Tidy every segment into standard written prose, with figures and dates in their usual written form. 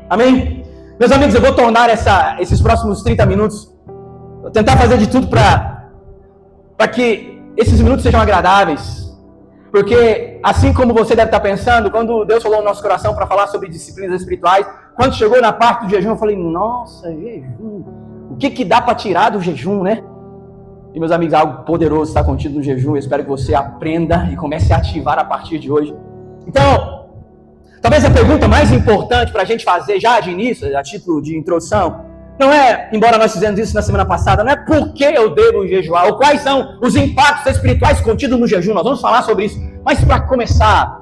Amém? Meus amigos, eu vou tornar esses próximos 30 minutos, vou tentar fazer de tudo para que esses minutos sejam agradáveis. Porque, assim como você deve estar pensando, quando Deus falou no nosso coração para falar sobre disciplinas espirituais, quando chegou na parte do jejum, eu falei, nossa, jejum, o que dá para tirar do jejum, né? E, meus amigos, algo poderoso está contido no jejum. Eu espero que você aprenda e comece a ativar a partir de hoje. Então, talvez a pergunta mais importante para a gente fazer já de início, a título de introdução, não é, embora nós fizemos isso na semana passada, não é por que eu devo jejuar, ou quais são os impactos espirituais contidos no jejum. Nós vamos falar sobre isso. Mas para começar,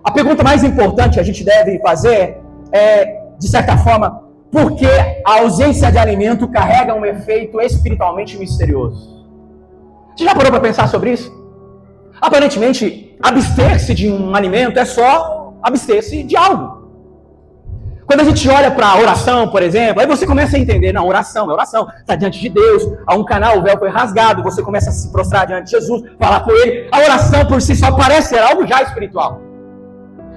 a pergunta mais importante que a gente deve fazer é, de certa forma, por que a ausência de alimento carrega um efeito espiritualmente misterioso? Você já parou para pensar sobre isso? Aparentemente, abster-se de um alimento é só abster-se de algo. Quando a gente olha para a oração, por exemplo, aí você começa a entender, não, oração é oração, está diante de Deus, há um canal, o véu foi rasgado, você começa a se prostrar diante de Jesus, falar com Ele, a oração por si só parece ser algo já espiritual.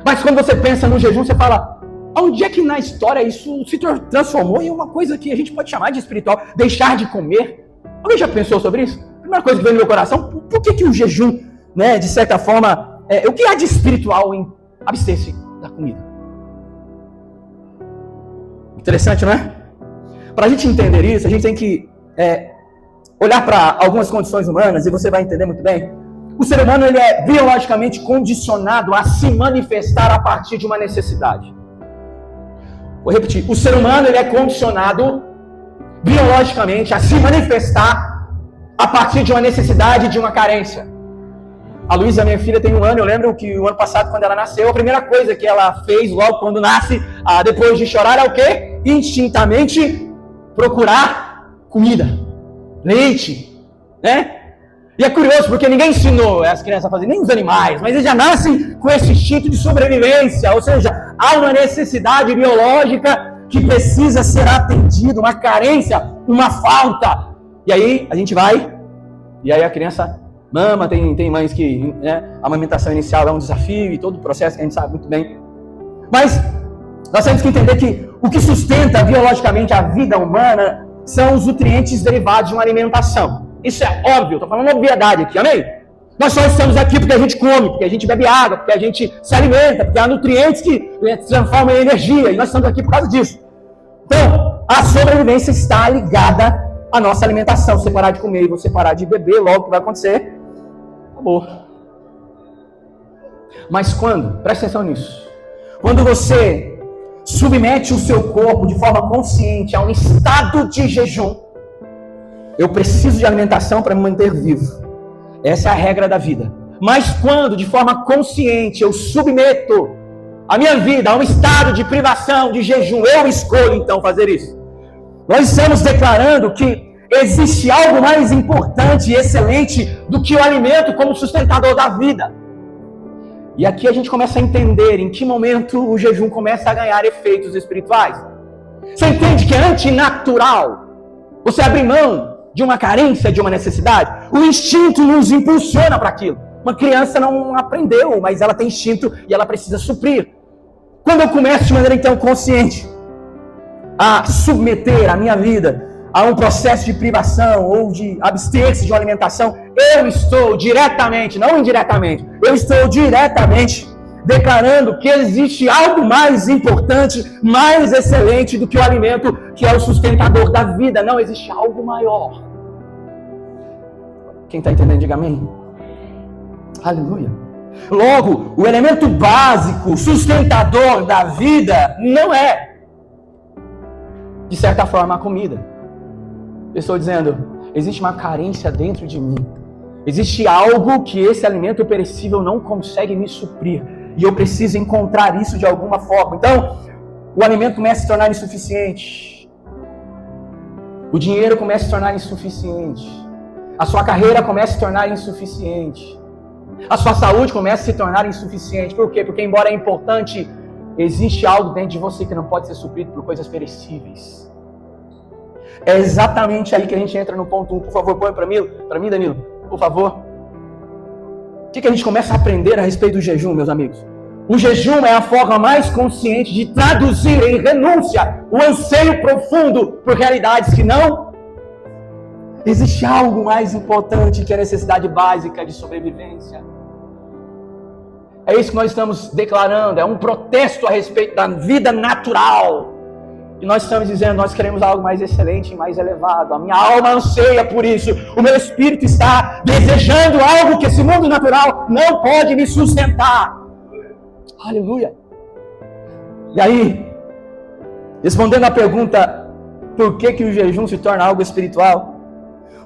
Mas quando você pensa no jejum, você fala, onde é que na história isso se transformou em uma coisa que a gente pode chamar de espiritual, deixar de comer? Alguém já pensou sobre isso? A primeira coisa que veio no meu coração, por que o jejum, né, de certa forma, o que há de espiritual em abster-se da comida? Interessante, não é? Para a gente entender isso, a gente tem que olhar para algumas condições humanas, e você vai entender muito bem. O ser humano ele é biologicamente condicionado a se manifestar a partir de uma necessidade. Vou repetir. O ser humano ele é condicionado biologicamente a se manifestar a partir de uma necessidade, de uma carência. A Luísa, minha filha, tem 1 ano. Eu lembro que o ano passado, quando ela nasceu, a primeira coisa que ela fez logo quando nasce, depois de chorar, é o quê? Instintivamente procurar comida, leite, né? E é curioso, porque ninguém ensinou as crianças a fazer, nem os animais, mas eles já nascem com esse instinto de sobrevivência, ou seja, há uma necessidade biológica que precisa ser atendida, uma carência, uma falta. E aí a gente vai, e aí a criança mama, tem mães que, né, a amamentação inicial é um desafio e todo o processo que a gente sabe muito bem. Mas nós temos que entender que o que sustenta biologicamente a vida humana são os nutrientes derivados de uma alimentação. Isso é óbvio, estou falando uma obviedade aqui, amém? Nós só estamos aqui porque a gente come, porque a gente bebe água, porque a gente se alimenta, porque há nutrientes que se transformam em energia, e nós estamos aqui por causa disso. Então, a sobrevivência está ligada à nossa alimentação. Se você parar de comer e você parar de beber, logo o que vai acontecer? Acabou. Mas quando, presta atenção nisso, quando você submete o seu corpo de forma consciente a um estado de jejum, eu preciso de alimentação para me manter vivo. Essa é a regra da vida. Mas quando, de forma consciente, eu submeto a minha vida a um estado de privação, de jejum, eu escolho então fazer isso. Nós estamos declarando que existe algo mais importante e excelente do que o alimento como sustentador da vida. E aqui a gente começa a entender em que momento o jejum começa a ganhar efeitos espirituais. Você entende que é antinatural você abrir mão de uma carência, de uma necessidade? O instinto nos impulsiona para aquilo. Uma criança não aprendeu, mas ela tem instinto e ela precisa suprir. Quando eu começo de maneira então consciente a submeter a minha vida a um processo de privação ou de abster-se de uma alimentação, eu estou diretamente, não indiretamente, eu estou diretamente declarando que existe algo mais importante, mais excelente do que o alimento, que é o sustentador da vida. Não existe algo maior. Quem está entendendo, diga amém. Aleluia. Logo, o elemento básico, sustentador da vida, não é, de certa forma, a comida. Eu estou dizendo, existe uma carência dentro de mim. Existe algo que esse alimento perecível não consegue me suprir. E eu preciso encontrar isso de alguma forma. Então, o alimento começa a se tornar insuficiente. O dinheiro começa a se tornar insuficiente. A sua carreira começa a se tornar insuficiente. A sua saúde começa a se tornar insuficiente. Por quê? Porque, embora é importante, existe algo dentro de você que não pode ser suprido por coisas perecíveis. É exatamente aí que a gente entra no ponto 1. Por favor, põe para mim, Danilo, por favor. O que a gente começa a aprender a respeito do jejum, meus amigos? O jejum é a forma mais consciente de traduzir em renúncia o anseio profundo por realidades que não. Existe algo mais importante que a necessidade básica de sobrevivência. É isso que nós estamos declarando, é um protesto a respeito da vida natural. E nós estamos dizendo, nós queremos algo mais excelente e mais elevado. A minha alma anseia por isso. O meu espírito está desejando algo que esse mundo natural não pode me sustentar. Aleluia. E aí, respondendo à pergunta, por que o jejum se torna algo espiritual?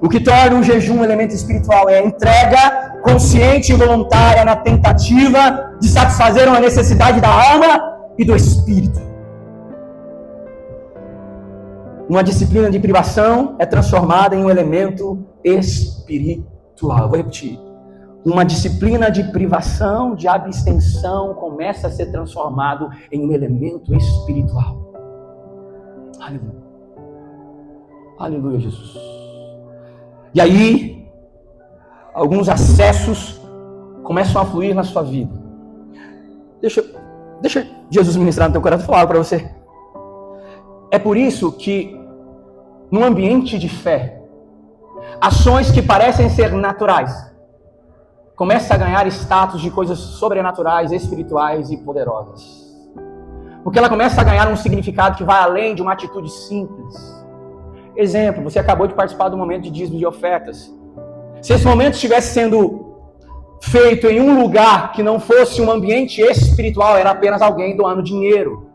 O que torna o jejum um elemento espiritual é a entrega consciente e voluntária na tentativa de satisfazer uma necessidade da alma e do espírito. Uma disciplina de privação é transformada em um elemento espiritual. Vou repetir. Uma disciplina de privação, de abstenção, começa a ser transformado em um elemento espiritual. Aleluia. Aleluia, Jesus. E aí, alguns acessos começam a fluir na sua vida. Deixa Jesus ministrar no teu coração e falar para você. É por isso que, num ambiente de fé, ações que parecem ser naturais começam a ganhar status de coisas sobrenaturais, espirituais e poderosas. Porque ela começa a ganhar um significado que vai além de uma atitude simples. Exemplo, você acabou de participar do momento de dízimo de ofertas. Se esse momento estivesse sendo feito em um lugar que não fosse um ambiente espiritual, era apenas alguém doando dinheiro.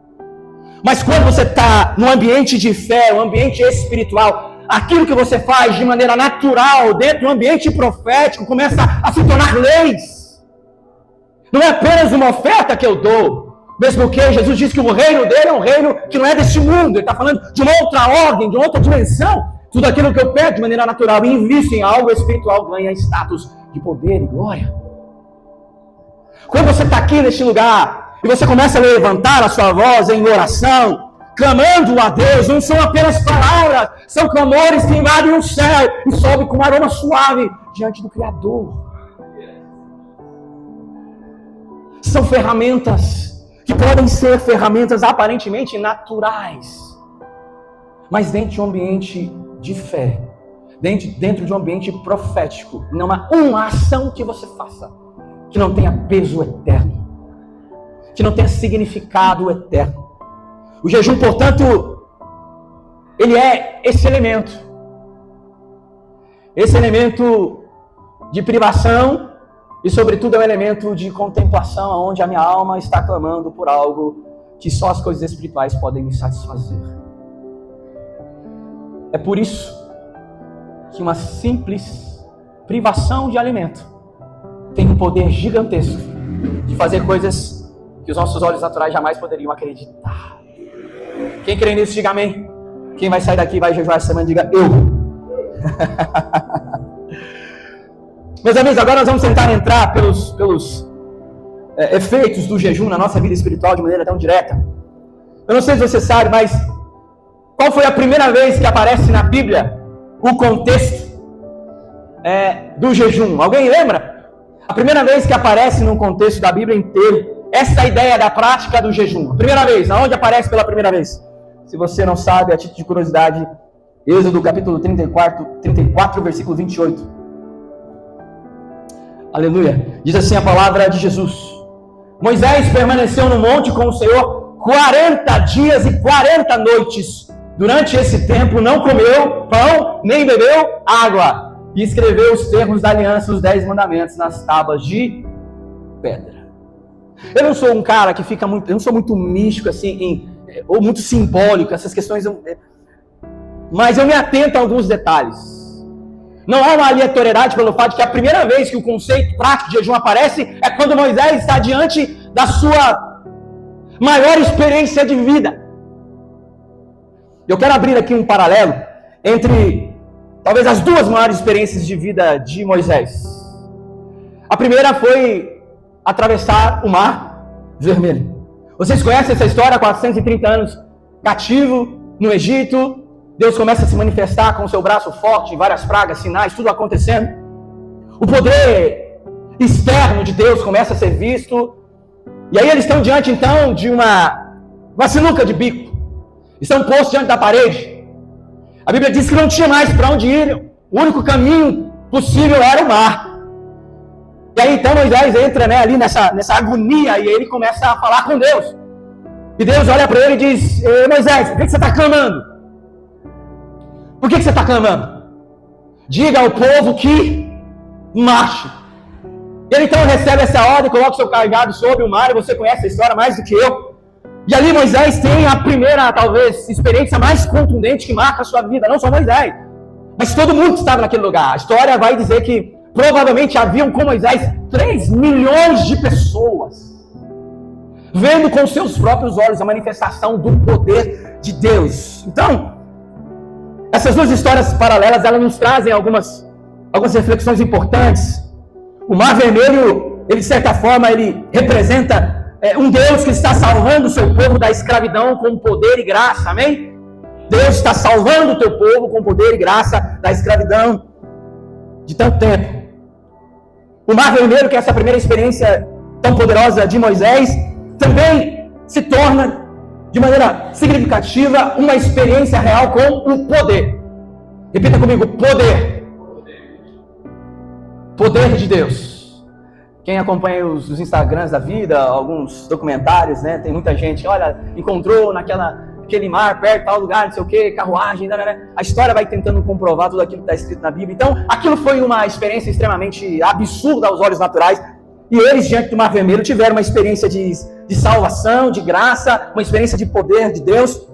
Mas quando você está no ambiente de fé, um ambiente espiritual, aquilo que você faz de maneira natural, dentro do ambiente profético, começa a se tornar leis. Não é apenas uma oferta que eu dou. Mesmo que Jesus diz que o reino dele é um reino que não é deste mundo. Ele está falando de uma outra ordem, de uma outra dimensão. Tudo aquilo que eu pego de maneira natural e invisto em algo espiritual ganha status de poder e glória. Quando você está aqui neste lugar e você começa a levantar a sua voz em oração, clamando a Deus, não são apenas palavras, são clamores que invadem o céu e sobem com um aroma suave diante do Criador. São ferramentas que podem ser ferramentas aparentemente naturais, mas dentro de um ambiente de fé, dentro de um ambiente profético, não há uma ação que você faça que não tenha peso eterno, que não tenha significado eterno. O jejum, portanto, ele é esse elemento de privação e, sobretudo, é um elemento de contemplação, onde a minha alma está clamando por algo que só as coisas espirituais podem me satisfazer. É por isso que uma simples privação de alimento tem um poder gigantesco de fazer coisas que os nossos olhos naturais jamais poderiam acreditar. Quem crê nisso, diga amém. Quem vai sair daqui e vai jejuar essa semana, diga eu. Meus amigos, agora nós vamos tentar entrar pelos efeitos do jejum na nossa vida espiritual de maneira tão direta. Eu não sei se você sabe, mas qual foi a primeira vez que aparece na Bíblia o contexto do jejum? Alguém lembra? A primeira vez que aparece no contexto da Bíblia inteira essa ideia da prática do jejum. A primeira vez, aonde aparece pela primeira vez? Se você não sabe, a título de curiosidade, Êxodo capítulo 34, versículo 28. Aleluia. Diz assim a palavra de Jesus. Moisés permaneceu no monte com o Senhor 40 dias e 40 noites. Durante esse tempo não comeu pão, nem bebeu água. E escreveu os termos da aliança, os 10 mandamentos, nas tábuas de pedra. Eu não sou um cara que fica muito... Eu não sou muito místico, assim, ou muito simbólico, essas questões... Mas eu me atento a alguns detalhes. Não há uma aleatoriedade pelo fato de que a primeira vez que o conceito prático de jejum aparece é quando Moisés está diante da sua maior experiência de vida. Eu quero abrir aqui um paralelo entre talvez as duas maiores experiências de vida de Moisés. A primeira foi atravessar o Mar Vermelho. Vocês conhecem essa história? 430 anos cativo no Egito. Deus começa a se manifestar com o seu braço forte, várias pragas, sinais, tudo acontecendo. O poder externo de Deus começa a ser visto. E aí eles estão diante, então, de uma sinuca de bico. Estão postos diante da parede. A Bíblia diz que não tinha mais para onde ir. O único caminho possível era o mar. E aí, então, Moisés entra, né, ali nessa agonia e ele começa a falar com Deus. E Deus olha para ele e diz: Moisés, por que você está clamando? Por que você está clamando? Diga ao povo que marche. Ele então recebe essa ordem, coloca o seu cajado sobre o mar, e você conhece a história mais do que eu. E ali Moisés tem a primeira, talvez, experiência mais contundente que marca a sua vida. Não só Moisés, mas todo mundo que estava naquele lugar. A história vai dizer que provavelmente haviam com Moisés 3 milhões de pessoas, vendo com seus próprios olhos a manifestação do poder de Deus. Então, essas duas histórias paralelas, elas nos trazem algumas reflexões importantes. O Mar Vermelho, ele de certa forma, ele representa um Deus que está salvando o seu povo da escravidão com poder e graça, amém? Deus está salvando o teu povo com poder e graça da escravidão de tanto tempo. O Mar Vermelho, que é essa primeira experiência tão poderosa de Moisés, também se torna, de maneira significativa, uma experiência real com o poder. Repita comigo: poder. Poder de Deus. Quem acompanha os Instagrams da vida, alguns documentários, né? Tem muita gente, olha, encontrou naquele mar, perto, tal lugar, não sei o que, carruagem, né? A história vai tentando comprovar tudo aquilo que está escrito na Bíblia. Então, aquilo foi uma experiência extremamente absurda aos olhos naturais. E eles, diante do Mar Vermelho, tiveram uma experiência de salvação, de graça, uma experiência de poder de Deus.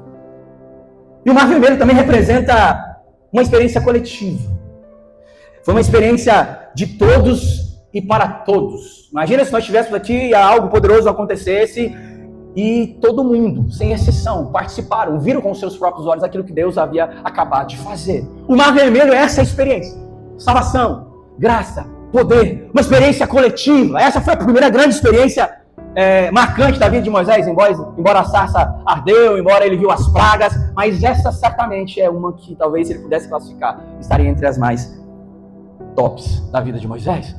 E o Mar Vermelho também representa uma experiência coletiva. Foi uma experiência de todos e para todos. Imagina se nós estivéssemos aqui e algo poderoso acontecesse e todo mundo, sem exceção, participaram, viram com seus próprios olhos aquilo que Deus havia acabado de fazer. O Mar Vermelho é essa experiência. Salvação, graça, poder, uma experiência coletiva. Essa foi a primeira grande experiência marcante da vida de Moisés, embora a sarça ardeu, embora ele viu as pragas, mas essa certamente é uma que talvez, se ele pudesse classificar, estaria entre as mais tops da vida de Moisés.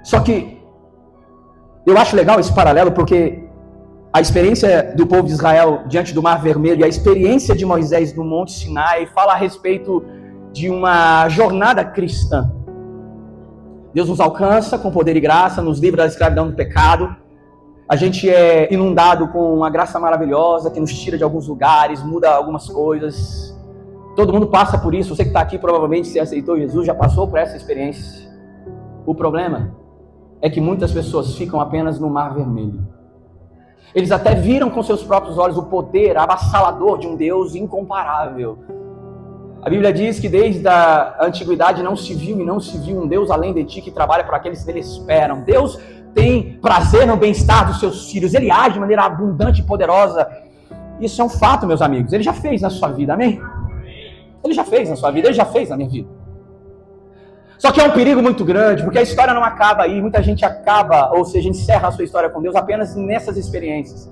Só que eu acho legal esse paralelo, porque a experiência do povo de Israel diante do Mar Vermelho e a experiência de Moisés no Monte Sinai fala a respeito de uma jornada cristã. Deus nos alcança com poder e graça, nos livra da escravidão do pecado. A gente é inundado com uma graça maravilhosa que nos tira de alguns lugares, muda algumas coisas. Todo mundo passa por isso. Você que está aqui, provavelmente, se aceitou Jesus, já passou por essa experiência. O problema é que muitas pessoas ficam apenas no Mar Vermelho. Eles até viram com seus próprios olhos o poder avassalador de um Deus incomparável. A Bíblia diz que desde a antiguidade não se viu e não se viu um Deus além de ti que trabalha para aqueles que dele esperam. Deus tem prazer no bem-estar dos seus filhos. Ele age de maneira abundante e poderosa. Isso é um fato, meus amigos. Ele já fez na sua vida, amém? Ele já fez na sua vida, ele já fez na minha vida. Só que é um perigo muito grande, porque a história não acaba aí. Muita gente acaba, ou seja, encerra a sua história com Deus apenas nessas experiências.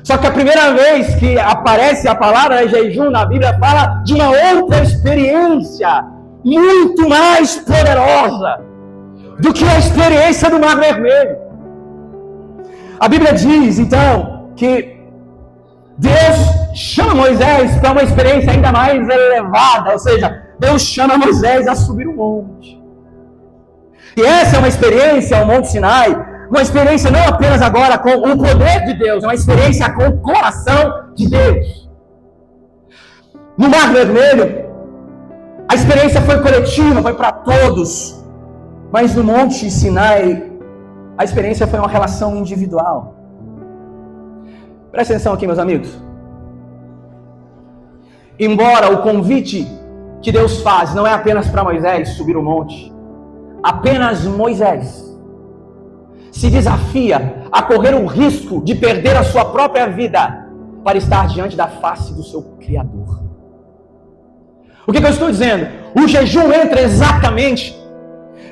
Só que a primeira vez que aparece a palavra jejum na Bíblia fala de uma outra experiência muito mais poderosa do que a experiência do Mar Vermelho. A Bíblia diz, então, que Deus chama Moisés para uma experiência ainda mais elevada, ou seja, Deus chama Moisés a subir o monte. E essa é uma experiência, o Monte Sinai, uma experiência não apenas agora com o poder de Deus, é uma experiência com o coração de Deus. No Mar Vermelho, a experiência foi coletiva, foi para todos. Mas no Monte Sinai, a experiência foi uma relação individual. Presta atenção aqui, meus amigos. Embora o convite que Deus faz não é apenas para Moisés subir o monte, apenas Moisés se desafia a correr o risco de perder a sua própria vida para estar diante da face do seu Criador. O que eu estou dizendo? O jejum entra exatamente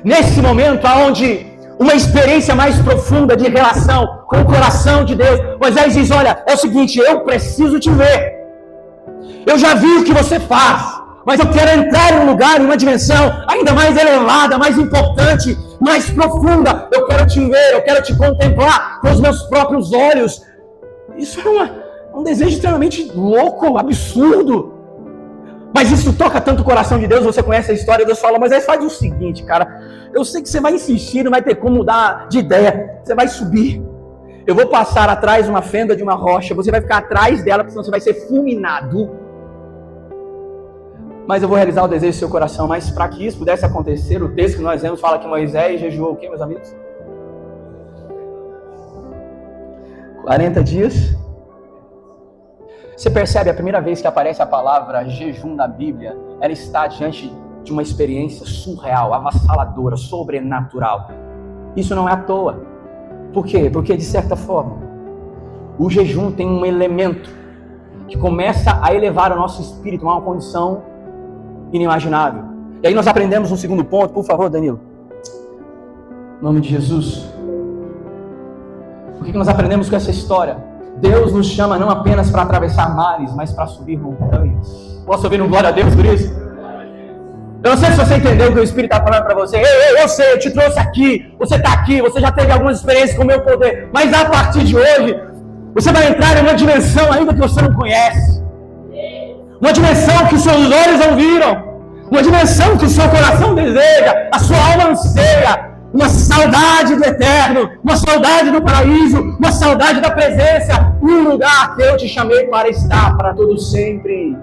nesse momento onde uma experiência mais profunda de relação com o coração de Deus. Moisés diz, olha, é o seguinte, eu preciso te ver. Eu já vi o que você faz. Mas eu quero entrar em um lugar, em uma dimensão ainda mais elevada, mais importante, mais profunda. Eu quero te ver, eu quero te contemplar com os meus próprios olhos. Isso é um desejo extremamente louco, absurdo. Mas isso toca tanto o coração de Deus. Você conhece a história, Deus fala, mas aí faz o seguinte, cara. Eu sei que você vai insistir, não vai ter como mudar de ideia. Você vai subir. Eu vou passar atrás de uma fenda de uma rocha. Você vai ficar atrás dela, porque senão você vai ser fulminado. Mas eu vou realizar o desejo do seu coração. Mas para que isso pudesse acontecer, o texto que nós lemos fala que Moisés jejuou o quê, meus amigos? 40 dias. Você percebe, a primeira vez que aparece a palavra jejum na Bíblia, ela está diante de uma experiência surreal, avassaladora, sobrenatural. Isso não é à toa. Por quê? Porque, de certa forma, o jejum tem um elemento que começa a elevar o nosso espírito a uma condição inimaginável. E aí nós aprendemos um segundo ponto, por favor, Danilo. Em nome de Jesus. O que nós aprendemos com essa história? Deus nos chama não apenas para atravessar mares, mas para subir montanhas. Posso ouvir um glória a Deus por isso? Eu não sei se você entendeu o que o Espírito está falando para você. Eu sei, eu te trouxe aqui. Você está aqui, você já teve algumas experiências com o meu poder. Mas a partir de hoje, você vai entrar em uma dimensão ainda que você não conhece. Uma dimensão que os seus olhos não viram. Uma dimensão que o seu coração deseja, a sua alma anseia. Uma saudade do eterno, uma saudade do paraíso, uma saudade da presença, um lugar que eu te chamei para estar para todo sempre.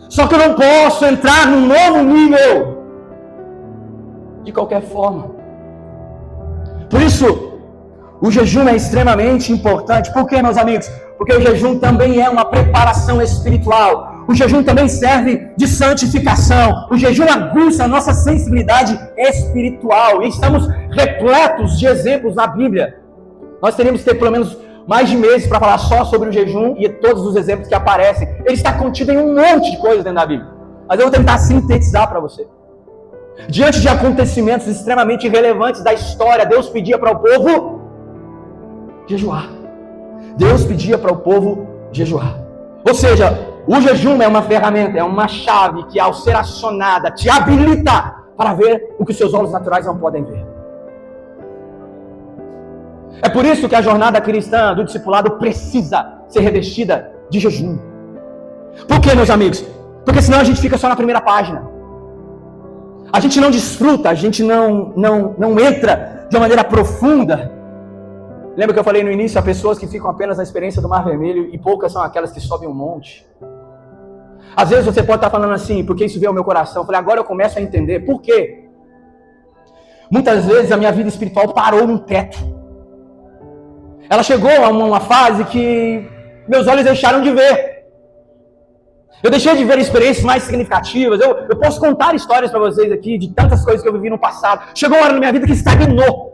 Só que eu não posso entrar num novo nível de qualquer forma. Por isso, o jejum é extremamente importante. Por quê, meus amigos? Porque o jejum também é uma preparação espiritual. O jejum também serve de santificação. O jejum aguça a nossa sensibilidade espiritual. E estamos repletos de exemplos na Bíblia. Nós teríamos que ter pelo menos mais de meses para falar só sobre o jejum e todos os exemplos que aparecem. Ele está contido em um monte de coisas dentro da Bíblia. Mas eu vou tentar sintetizar para você. Diante de acontecimentos extremamente relevantes da história, Deus pedia para o povo jejuar. Deus pedia para o povo jejuar. Ou seja, o jejum é uma ferramenta, é uma chave que, ao ser acionada, te habilita para ver o que seus olhos naturais não podem ver. É por isso que a jornada cristã do discipulado precisa ser revestida de jejum. Por quê, meus amigos? Porque senão a gente fica só na primeira página. A gente não desfruta, a gente não entra de uma maneira profunda. Lembra que eu falei no início, há pessoas que ficam apenas na experiência do Mar Vermelho e poucas são aquelas que sobem um monte. Às vezes você pode estar falando assim, porque isso veio ao meu coração. Eu falei, agora eu começo a entender. Por quê? Muitas vezes a minha vida espiritual parou num teto. Ela chegou a uma fase que meus olhos deixaram de ver. Eu deixei de ver experiências mais significativas. Eu posso contar histórias para vocês aqui de tantas coisas que eu vivi no passado. Chegou uma hora na minha vida que estagnou.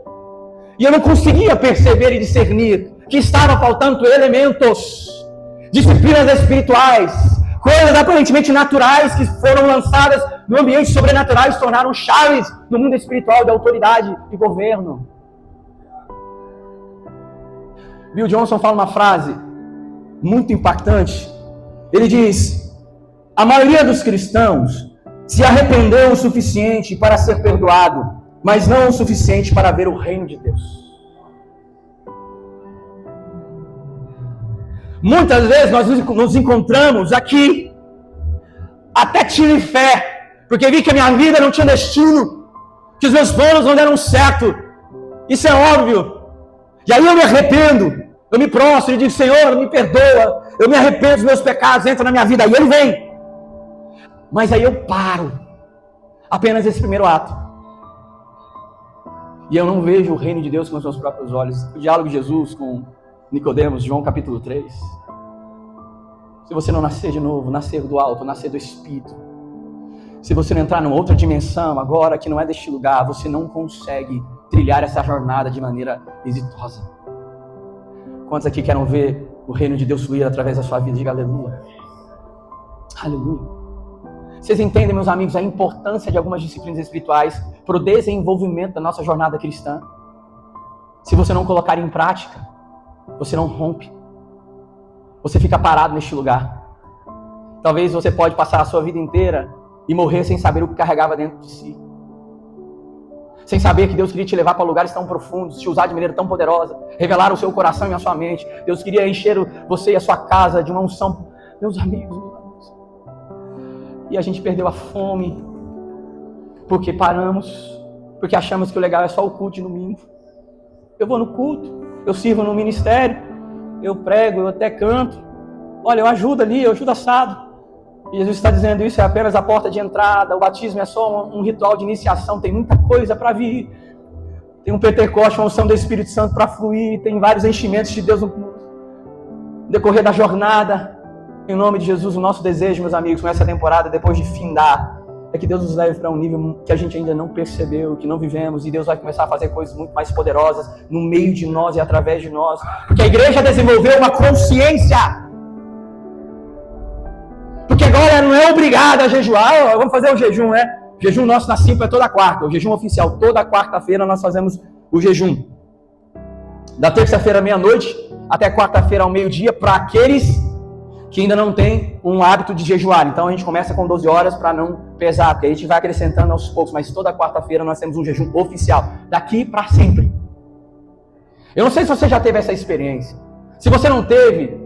E eu não conseguia perceber e discernir que estava faltando elementos, disciplinas espirituais, coisas aparentemente naturais que foram lançadas no ambiente sobrenatural e se tornaram chaves no mundo espiritual de autoridade e governo. Bill Johnson fala uma frase muito impactante. Ele diz: a maioria dos cristãos se arrependeu o suficiente para ser perdoado, mas não o suficiente para ver o reino de Deus. Muitas vezes nós nos encontramos aqui, até tive fé, porque vi que a minha vida não tinha destino, que os meus planos não deram certo. Isso é óbvio. E aí eu me arrependo, eu me prostro e digo: Senhor, me perdoa, eu me arrependo dos meus pecados, entra na minha vida. Aí Ele vem. Mas aí eu paro, apenas esse primeiro ato. E eu não vejo o reino de Deus com os meus próprios olhos. O diálogo de Jesus com Nicodemos, João capítulo 3. Se você não nascer de novo, nascer do alto, nascer do Espírito, se você não entrar numa outra dimensão agora que não é deste lugar, você não consegue trilhar essa jornada de maneira exitosa. Quantos aqui querem ver o reino de Deus fluir através da sua vida? Diga aleluia. Aleluia. Vocês entendem, meus amigos, a importância de algumas disciplinas espirituais para o desenvolvimento da nossa jornada cristã? Se você não colocar em prática, você não rompe. Você fica parado neste lugar. Talvez você pode passar a sua vida inteira e morrer sem saber o que carregava dentro de si. Sem saber que Deus queria te levar para lugares tão profundos, te usar de maneira tão poderosa, revelar o seu coração e a sua mente. Deus queria encher você e a sua casa de uma unção. Meus amigos. E a gente perdeu a fome, porque paramos, porque achamos que o legal é só o culto de domingo. Eu vou no culto, eu sirvo no ministério, eu prego, eu até canto. Olha, eu ajudo ali, eu ajudo assado. E Jesus está dizendo, isso é apenas a porta de entrada, o batismo é só um ritual de iniciação, tem muita coisa para vir. Tem um Pentecoste, uma unção do Espírito Santo para fluir, tem vários enchimentos de Deus no decorrer da jornada. Em nome de Jesus, o nosso desejo, meus amigos, com essa temporada, depois de findar, é que Deus nos leve para um nível que a gente ainda não percebeu, que não vivemos, e Deus vai começar a fazer coisas muito mais poderosas no meio de nós e através de nós. Porque a igreja desenvolveu uma consciência. Porque agora não é obrigado a jejuar, vamos fazer o jejum, né? O jejum nosso na Simpa é toda quarta, o jejum oficial, toda quarta-feira nós fazemos o jejum. Da terça-feira à meia-noite até quarta-feira ao meio-dia, para aqueles que ainda não têm um hábito de jejuar. Então a gente começa com 12 horas para não pesar, porque a gente vai acrescentando aos poucos, mas toda quarta-feira nós temos um jejum oficial, daqui para sempre. Eu não sei se você já teve essa experiência. Se você não teve,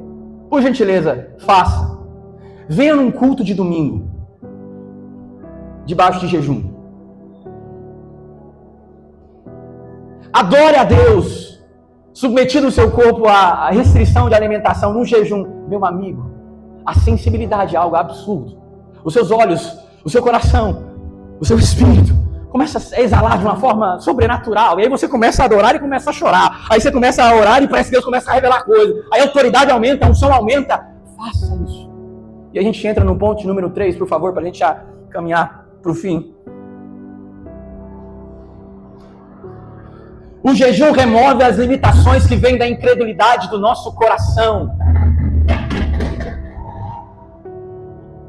por gentileza, faça. Venha num culto de domingo, debaixo de jejum. Adore a Deus, submetido o seu corpo à restrição de alimentação no jejum. Meu amigo, a sensibilidade é algo absurdo. Os seus olhos, o seu coração, o seu espírito começa a exalar de uma forma sobrenatural. E aí você começa a adorar e começa a chorar. Aí você começa a orar e parece que Deus começa a revelar coisas. Aí a autoridade aumenta, a unção aumenta. Faça isso. E a gente entra no ponto número 3, por favor, para a gente já caminhar para o fim. O jejum remove as limitações que vêm da incredulidade do nosso coração.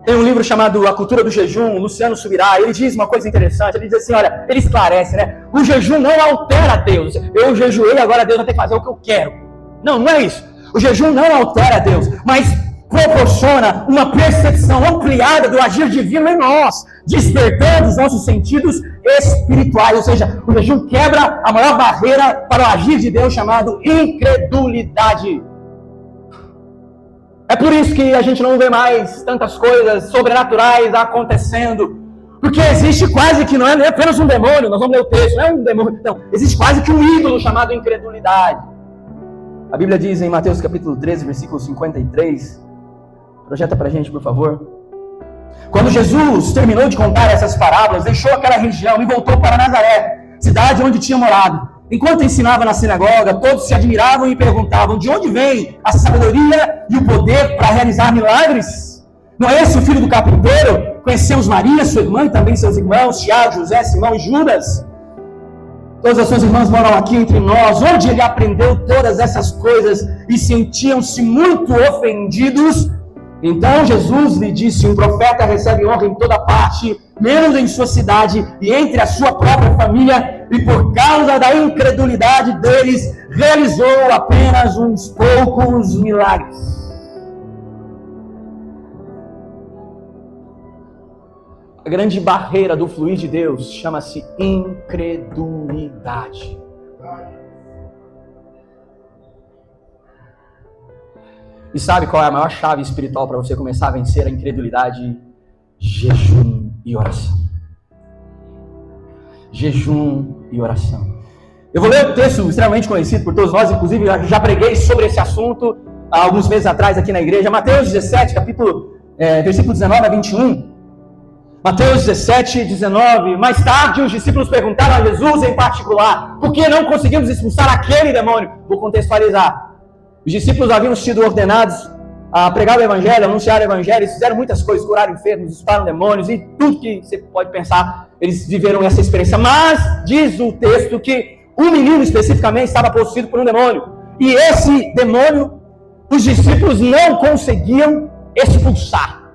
Tem um livro chamado A Cultura do Jejum, Luciano Subirá, ele diz uma coisa interessante, ele diz assim, olha, ele esclarece, né? O jejum não altera Deus. Eu jejuei, agora Deus vai ter que fazer o que eu quero. Não, não é isso. O jejum não altera Deus, mas proporciona uma percepção ampliada do agir divino em nós, despertando os nossos sentidos espirituais. Ou seja, o jejum quebra a maior barreira para o agir de Deus, chamado incredulidade. É por isso que a gente não vê mais tantas coisas sobrenaturais acontecendo, porque existe quase que, não é nem apenas um demônio, nós vamos ler o texto, não é um demônio, não, existe quase que um ídolo chamado incredulidade. A Bíblia diz em Mateus capítulo 13, versículo 53, projeta pra gente, por favor. Quando Jesus terminou de contar essas parábolas, deixou aquela região e voltou para Nazaré, cidade onde tinha morado. Enquanto ensinava na sinagoga, todos se admiravam e perguntavam, de onde vem a sabedoria e o poder para realizar milagres? Não é esse o filho do carpinteiro? Conhecemos Maria, sua irmã, e também seus irmãos, Tiago, José, Simão e Judas. Todas as suas irmãs moram aqui entre nós. Onde ele aprendeu todas essas coisas? E sentiam-se muito ofendidos. Então Jesus lhe disse, um profeta recebe honra em toda parte, menos em sua cidade e entre a sua própria família, e por causa da incredulidade deles, realizou apenas uns poucos milagres. A grande barreira do fluir de Deus chama-se incredulidade. E sabe qual é a maior chave espiritual para você começar a vencer a incredulidade? Jejum e oração. Jejum e oração. Eu vou ler um texto extremamente conhecido por todos nós, inclusive já preguei sobre esse assunto há alguns meses atrás aqui na igreja. Mateus 17, versículo 19 a 21. Mateus 17, 19. Mais tarde os discípulos perguntaram a Jesus em particular, por que não conseguimos expulsar aquele demônio? Vou contextualizar. Os discípulos haviam sido ordenados a pregar o evangelho, a anunciar o evangelho, eles fizeram muitas coisas, curaram enfermos, expulsaram demônios e tudo que você pode pensar, eles viveram essa experiência. Mas diz o texto que um menino especificamente estava possuído por um demônio. E esse demônio, os discípulos não conseguiam expulsar.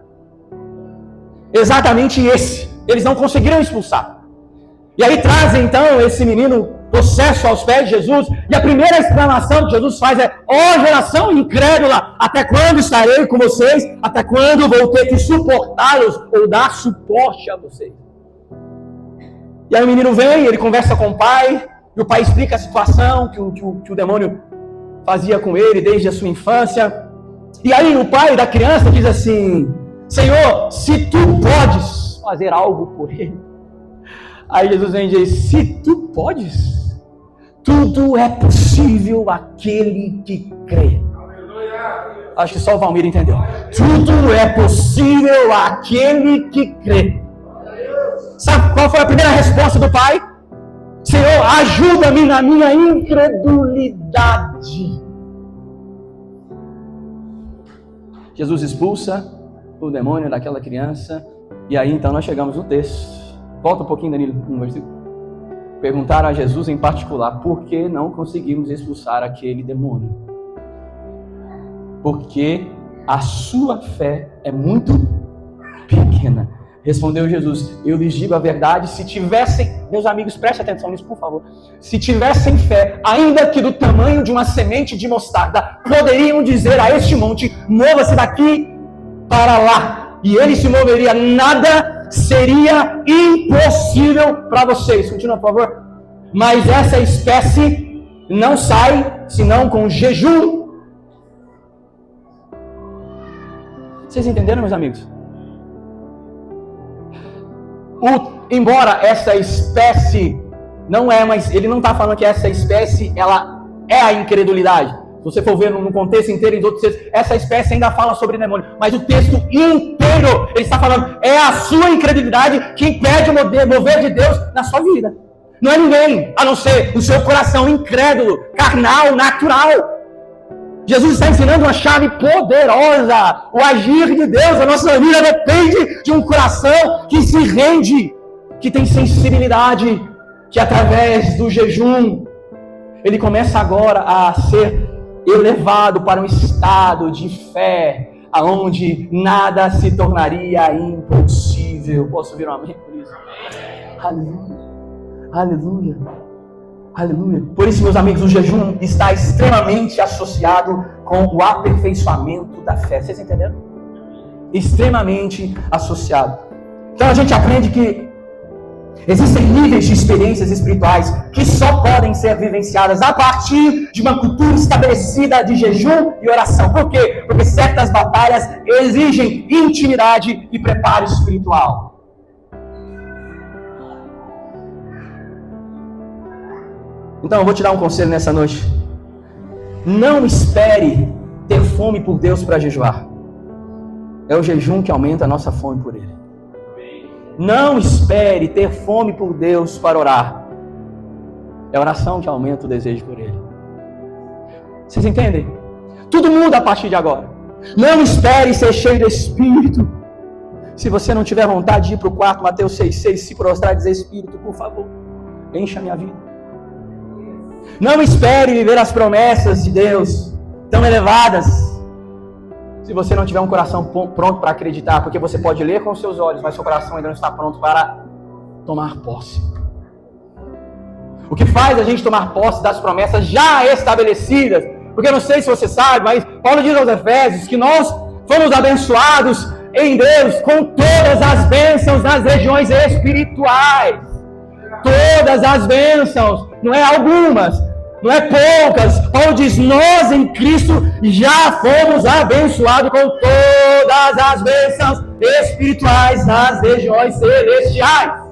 Exatamente esse. Eles não conseguiram expulsar. E aí trazem então esse menino possesso aos pés de Jesus, e a primeira exclamação que Jesus faz é: ó geração incrédula, até quando estarei com vocês? Até quando vou ter que suportá-los ou dar suporte a vocês? E aí o menino vem, ele conversa com o pai, e o pai explica a situação que o demônio fazia com ele desde a sua infância. E aí o pai da criança diz assim: Senhor, se tu podes fazer algo por ele. Aí Jesus vem e diz: se tu podes, tudo é possível àquele que crê. Acho que só o Valmir entendeu. Tudo é possível àquele que crê. Sabe qual foi a primeira resposta do pai? Senhor, ajuda-me na minha incredulidade. Jesus expulsa o demônio daquela criança. E aí então nós chegamos no texto. Volta um pouquinho, Danilo, no versículo. Perguntaram a Jesus em particular: por que não conseguimos expulsar aquele demônio? Porque a sua fé é muito pequena. Respondeu Jesus: eu lhes digo a verdade, se tivessem, meus amigos, prestem atenção nisso, por favor. Se tivessem fé, ainda que do tamanho de uma semente de mostarda, poderiam dizer a este monte: mova-se daqui para lá, e ele se moveria. Nada seria impossível para vocês. Continua, por favor. Mas essa espécie não sai senão com jejum. Vocês entenderam, meus amigos? Embora essa espécie não é, mas ele não está falando que essa espécie ela é a incredulidade. Se você for ver no contexto inteiro, em outros textos, essa espécie ainda fala sobre demônio. Mas o texto inteiro, ele está falando, é a sua incredulidade que impede o mover de Deus na sua vida. Não é ninguém, a não ser o seu coração incrédulo, carnal, natural. Jesus está ensinando uma chave poderosa. O agir de Deus, a nossa vida depende de um coração que se rende, que tem sensibilidade, que através do jejum, ele começa agora a ser elevado para um estado de fé, aonde nada se tornaria impossível. Posso ouvir um amém por isso? Aleluia, aleluia, aleluia. Por isso, meus amigos, o jejum está extremamente associado com o aperfeiçoamento da fé. Vocês entenderam? Extremamente associado. Então a gente aprende que existem níveis de experiências espirituais que só podem ser vivenciadas a partir de uma cultura estabelecida de jejum e oração. Por quê? Porque certas batalhas exigem intimidade e preparo espiritual. Então eu vou te dar um conselho nessa noite. Não espere ter fome por Deus para jejuar. É o jejum que aumenta a nossa fome por Ele. Não espere ter fome por Deus para orar. É a oração que aumenta o desejo por Ele. Vocês entendem? Tudo muda a partir de agora. Não espere ser cheio do Espírito. Se você não tiver vontade de ir para o quarto, Mateus 6,6, se prostrar e dizer: Espírito, por favor, encha a minha vida. Não espere viver as promessas de Deus tão elevadas se você não tiver um coração pronto para acreditar, porque você pode ler com os seus olhos, mas seu coração ainda não está pronto para tomar posse. O que faz a gente tomar posse das promessas já estabelecidas? Porque eu não sei se você sabe, mas Paulo diz aos Efésios que nós fomos abençoados em Deus com todas as bênçãos nas regiões espirituais. Todas as bênçãos, não é algumas, não é poucas. Paulo diz: nós em Cristo já fomos abençoados com todas as bênçãos espirituais nas regiões celestiais.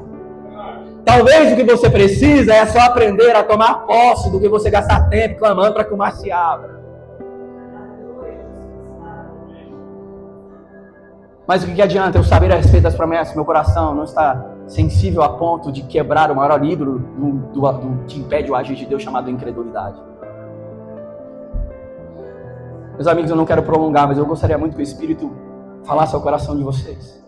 Talvez o que você precisa é só aprender a tomar posse do que você gastar tempo clamando para que o mar se abra. Mas o que adianta eu saber a respeito das promessas? Meu coração não está sensível a ponto de quebrar o maior ídolo do que impede o agir de Deus, chamado incredulidade. Meus amigos, eu não quero prolongar, mas eu gostaria muito que o Espírito falasse ao coração de vocês.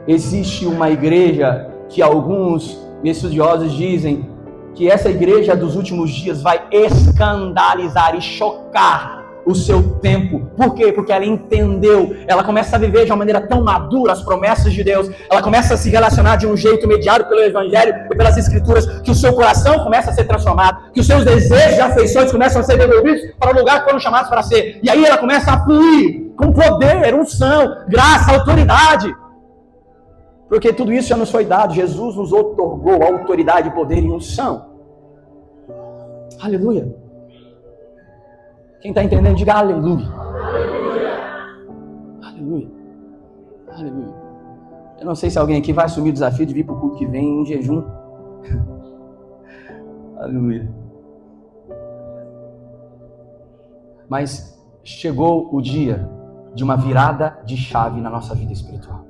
Existe uma igreja que alguns estudiosos dizem que essa igreja dos últimos dias vai escandalizar e chocar o seu tempo Por quê? Porque ela entendeu. Ela começa a viver de uma maneira tão madura as promessas de Deus. Ela começa a se relacionar de um jeito mediado pelo Evangelho e pelas Escrituras, que o seu coração começa a ser transformado, que os seus desejos e afeições começam a ser devolvidos para o lugar que foram chamados para ser. E aí ela começa a fluir com poder, unção, graça, autoridade. Porque tudo isso já nos foi dado. Jesus nos otorgou autoridade, poder e unção. Aleluia. Quem está entendendo, diga aleluia. Aleluia. Aleluia. Eu não sei se alguém aqui vai assumir o desafio de vir para o culto que vem em jejum. Aleluia. Mas chegou o dia de uma virada de chave na nossa vida espiritual.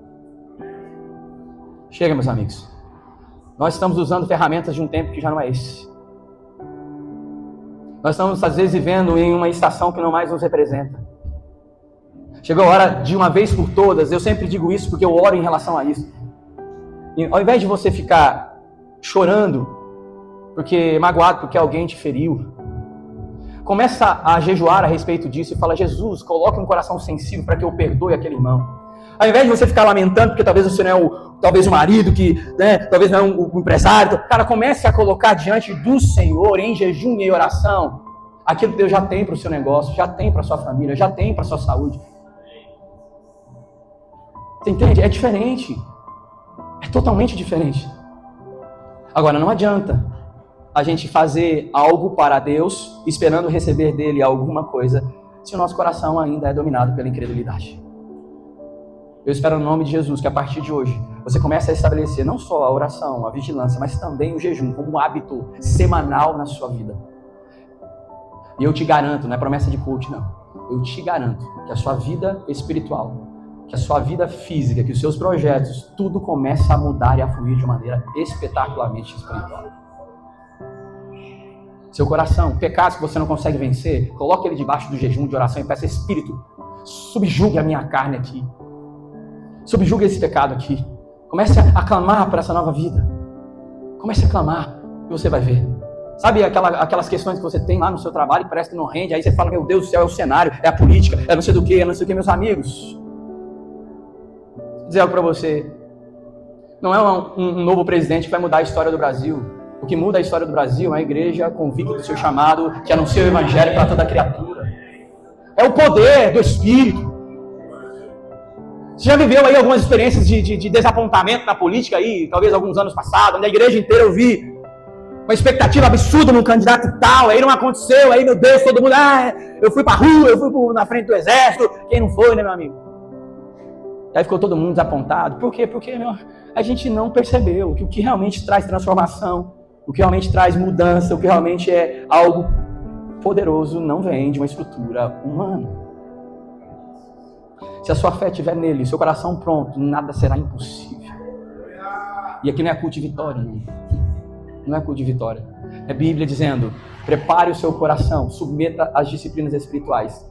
Chega, meus amigos. Nós estamos usando ferramentas de um tempo que já não é esse. Nós estamos, às vezes, vivendo em uma estação que não mais nos representa. Chegou a hora, de uma vez por todas, eu sempre digo isso porque eu oro em relação a isso. E, ao invés de você ficar chorando, magoado porque alguém te feriu, começa a jejuar a respeito disso e fala: Jesus, coloque um coração sensível para que eu perdoe aquele irmão. Ao invés de você ficar lamentando porque talvez você não é talvez o marido, talvez não é um empresário, cara, comece a colocar diante do Senhor, em jejum e em oração, aquilo que Deus já tem para o seu negócio, já tem para a sua família, já tem para a sua saúde. Você entende? É diferente. É totalmente diferente. Agora, não adianta a gente fazer algo para Deus, esperando receber dele alguma coisa, se o nosso coração ainda é dominado pela incredulidade. Eu espero no nome de Jesus que a partir de hoje você comece a estabelecer não só a oração, a vigilância, mas também o jejum como um hábito semanal na sua vida. E eu te garanto, não é promessa de coach não, eu te garanto que a sua vida espiritual, que a sua vida física, que os seus projetos, tudo começa a mudar e a fluir de maneira espetacularmente espiritual. Seu coração, pecados que você não consegue vencer, coloque ele debaixo do jejum de oração e peça: Espírito, subjugue a minha carne aqui. Subjugue esse pecado aqui. Comece a clamar para essa nova vida. Comece a clamar e você vai ver. Sabe aquelas questões que você tem lá no seu trabalho que parece que não rende, aí você fala: meu Deus do céu, é o cenário, é a política, é não sei do que, meus amigos. Vou dizer algo para você. Não é um novo presidente que vai mudar a história do Brasil. O que muda a história do Brasil é a igreja convicta do seu chamado, que anuncia o evangelho para toda criatura. É o poder do Espírito. Você já viveu aí algumas experiências de desapontamento na política aí, talvez alguns anos passados, onde a igreja inteira eu vi uma expectativa absurda num candidato e tal, aí não aconteceu, aí meu Deus, todo mundo, eu fui pra rua, eu fui na frente do exército, quem não foi, né, meu amigo? Aí ficou todo mundo desapontado. Por quê? Porque a gente não percebeu que o que realmente traz transformação, o que realmente traz mudança, o que realmente é algo poderoso, não vem de uma estrutura humana. Se a sua fé estiver nele, seu coração pronto, nada será impossível. E aqui não é culto de vitória, não. Não é culto de vitória. É Bíblia dizendo: prepare o seu coração, submeta às disciplinas espirituais,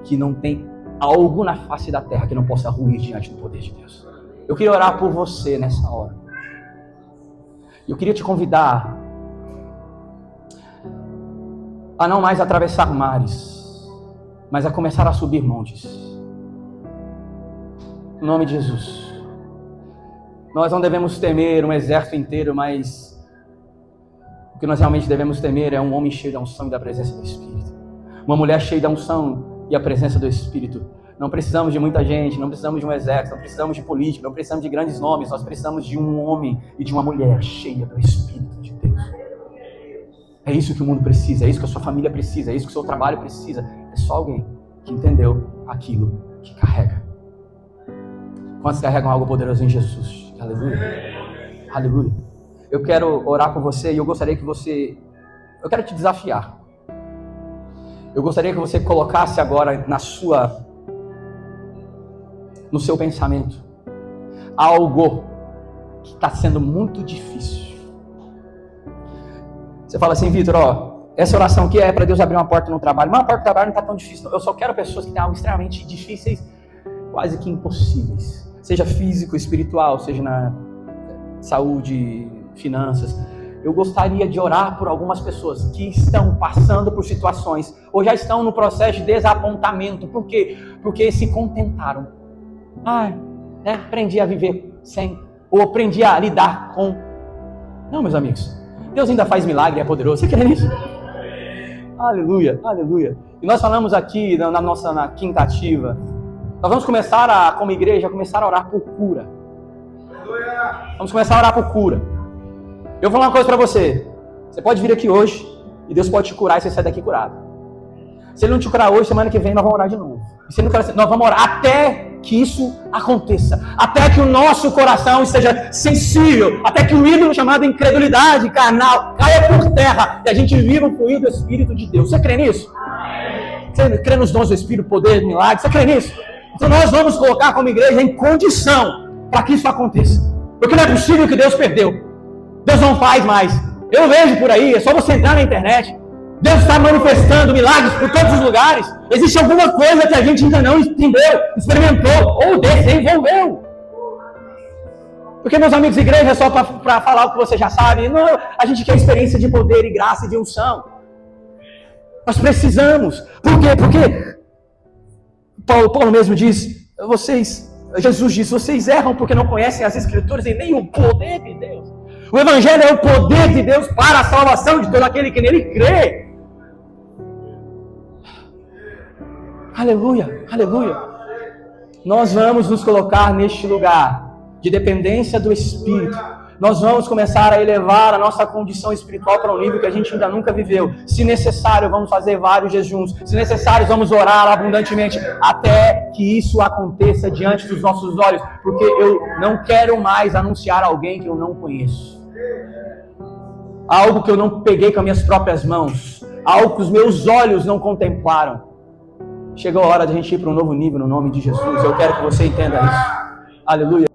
que não tem algo na face da terra que não possa ruir diante do poder de Deus. Eu queria orar por você nessa hora. Eu queria te convidar a não mais atravessar mares, mas a começar a subir montes. Em nome de Jesus. Nós não devemos temer um exército inteiro, mas o que nós realmente devemos temer é um homem cheio da unção e da presença do Espírito. Uma mulher cheia da unção e a presença do Espírito. Não precisamos de muita gente, não precisamos de um exército, não precisamos de política, não precisamos de grandes nomes, nós precisamos de um homem e de uma mulher cheia do Espírito de Deus. É isso que o mundo precisa, é isso que a sua família precisa, é isso que o seu trabalho precisa. É só alguém que entendeu aquilo que carrega. Quantos carregam algo poderoso em Jesus? Aleluia. Aleluia. Eu quero orar por você e eu gostaria que você... Eu quero te desafiar. Eu gostaria que você colocasse agora no seu pensamento algo que está sendo muito difícil. Você fala assim: Vitor, essa oração aqui é para Deus abrir uma porta no trabalho. Mas a porta do trabalho não está tão difícil. Eu só quero pessoas que têm algo extremamente difíceis, quase que impossíveis. Seja físico, espiritual, seja na saúde, finanças. eu gostaria de orar por algumas pessoas que estão passando por situações, ou já estão no processo de desapontamento. Por quê? Porque se contentaram. Aprendi a viver sem, ou aprendi a lidar com. Não, meus amigos, Deus ainda faz milagre, é poderoso. Você crê nisso? Aleluia, aleluia. E nós falamos aqui na quinta ativa, nós vamos começar como igreja, começar a orar por cura. Vamos começar a orar por cura. Eu vou falar uma coisa para você. Você pode vir aqui hoje e Deus pode te curar e você sai daqui curado. Se Ele não te curar hoje, semana que vem nós vamos orar de novo. E se Ele não curar, nós vamos orar até que isso aconteça. Até que o nosso coração esteja sensível. Até que o ídolo chamado incredulidade carnal caia por terra. E a gente viva o fluir do Espírito de Deus. Você crê nisso? Você crê nos dons do Espírito, poder, milagres? Você crê nisso? Então nós vamos colocar como igreja em condição para que isso aconteça. Porque não é possível que Deus perdeu. Deus não faz mais. Eu vejo por aí, é só você entrar na internet. Deus está manifestando milagres por todos os lugares. Existe alguma coisa que a gente ainda não entendeu, experimentou ou desenvolveu. Porque, meus amigos, igreja é só para falar o que você já sabe. Não, a gente quer experiência de poder e graça e de unção. Nós precisamos. Por quê? Porque Paulo mesmo diz, Jesus diz, vocês erram porque não conhecem as Escrituras e nem o poder de Deus. O Evangelho é o poder de Deus para a salvação de todo aquele que nele crê. Aleluia, aleluia. Nós vamos nos colocar neste lugar de dependência do Espírito. Nós vamos começar a elevar a nossa condição espiritual para um nível que a gente ainda nunca viveu. Se necessário, vamos fazer vários jejuns. Se necessário, vamos orar abundantemente até que isso aconteça diante dos nossos olhos. Porque eu não quero mais anunciar alguém que eu não conheço. Algo que eu não peguei com as minhas próprias mãos. Algo que os meus olhos não contemplaram. Chegou a hora de a gente ir para um novo nível no nome de Jesus. Eu quero que você entenda isso. Aleluia.